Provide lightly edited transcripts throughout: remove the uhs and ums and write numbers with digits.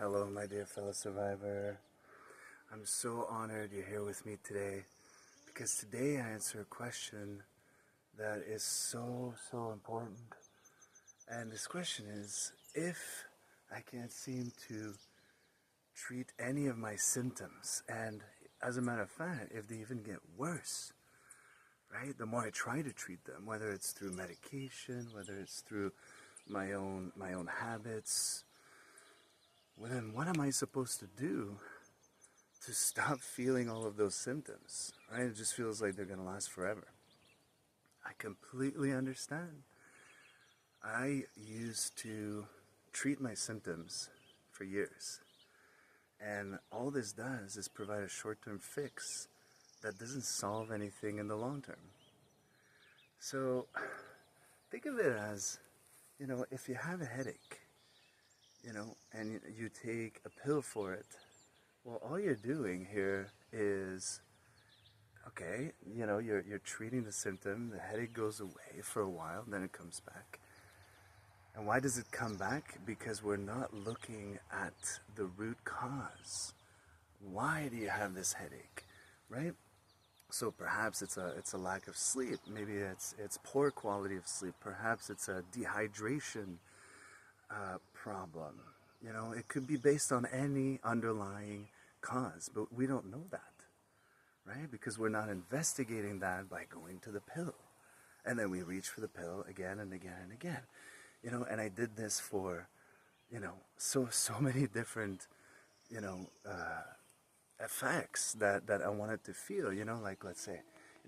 Hello, my dear fellow survivor. I'm so honored you're here with me today because today I answer a question that is so important. And this question is, if I can't seem to treat any of my symptoms, and as a matter of fact, if they even get worse, right? The more I try to treat them, whether it's through medication, whether it's through my own habits, well, then what am I supposed to do to stop feeling all of those symptoms, right? It just feels like they're going to last forever. I completely understand. I used to treat my symptoms for years. And all this does is provide a short-term fix that doesn't solve anything in the long term. So think of it as, if you have a headache, and you take a pill for it, well, all you're doing here is, okay, you're treating the symptom, the headache goes away for a while, then it comes back. And why does it come back? Because we're not looking at the root cause. Why do you have this headache, right? So perhaps it's a lack of sleep. Maybe it's poor quality of sleep. Perhaps it's a dehydration problem. It could be based on any underlying cause, but we don't know that, right? Because we're not investigating that by going to the pill. And then we reach for the pill again and again and again. And I did this for, so many different, effects that I wanted to feel, like let's say,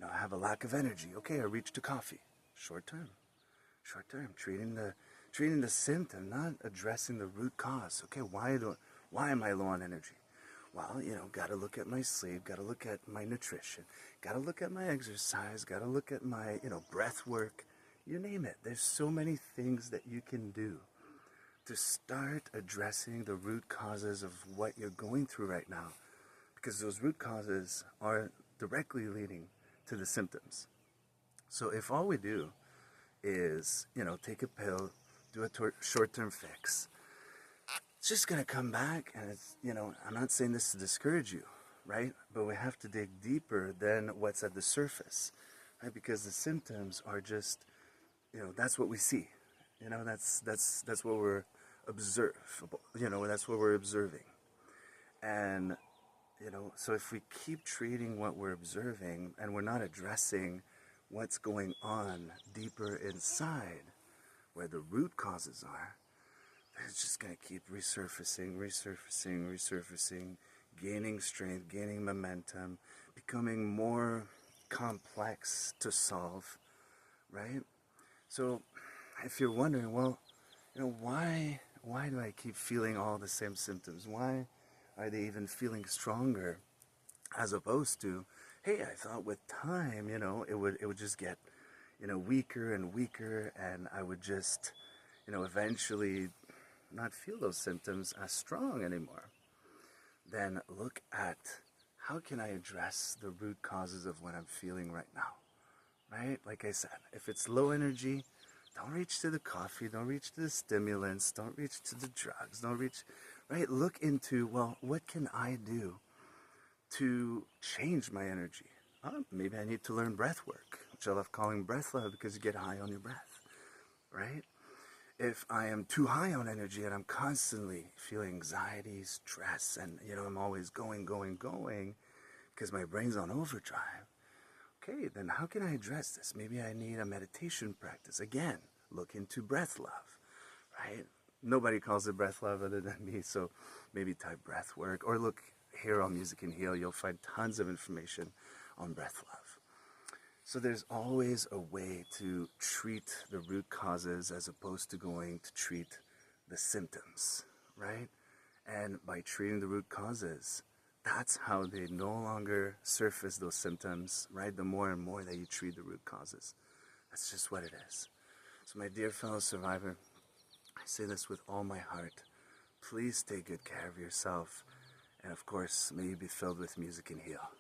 I have a lack of energy. Okay, I reach to coffee. Short term, treating the symptom, not addressing the root cause. Okay, why am I low on energy? Well, got to look at my sleep, got to look at my nutrition, got to look at my exercise, got to look at my, breath work, you name it. There's so many things that you can do to start addressing the root causes of what you're going through right now, because those root causes are directly leading to the symptoms. So if all we do is, take a pill, do a short-term fix, it's just going to come back, and it's, I'm not saying this to discourage you, right? But we have to dig deeper than what's at the surface, right? Because the symptoms are just, that's what we see. That's what we're that's what we're observing. And, so if we keep treating what we're observing and we're not addressing what's going on deeper inside, where the root causes are, it's just going to keep resurfacing, gaining strength, gaining momentum, becoming more complex to solve, right? So if you're wondering, well, why do I keep feeling all the same symptoms? Why are they even feeling stronger? As opposed to, hey, I thought with time, it would just get, weaker and weaker, and I would just, eventually not feel those symptoms as strong anymore. Then look at, how can I address the root causes of what I'm feeling right now, right? Like I said, if it's low energy, don't reach to the coffee, don't reach to the stimulants, don't reach to the drugs, right? Look into, well, what can I do to change my energy? Maybe I need to learn breath work, which I love calling breath love, because you get high on your breath, right? If I am too high on energy and I'm constantly feeling anxiety, stress, and I'm always going because my brain's on overdrive, okay, then how can I address this? Maybe I need a meditation practice. Again, look into breath love, right? Nobody calls it breath love other than me, so maybe type breath work, or look here on Music and Heal. You'll find tons of information on breath love. So there's always a way to treat the root causes as opposed to going to treat the symptoms, right? And by treating the root causes, that's how they no longer surface those symptoms, right? The more and more that you treat the root causes. That's just what it is. So my dear fellow survivor, I say this with all my heart. Please take good care of yourself. And of course, may you be filled with music and heal.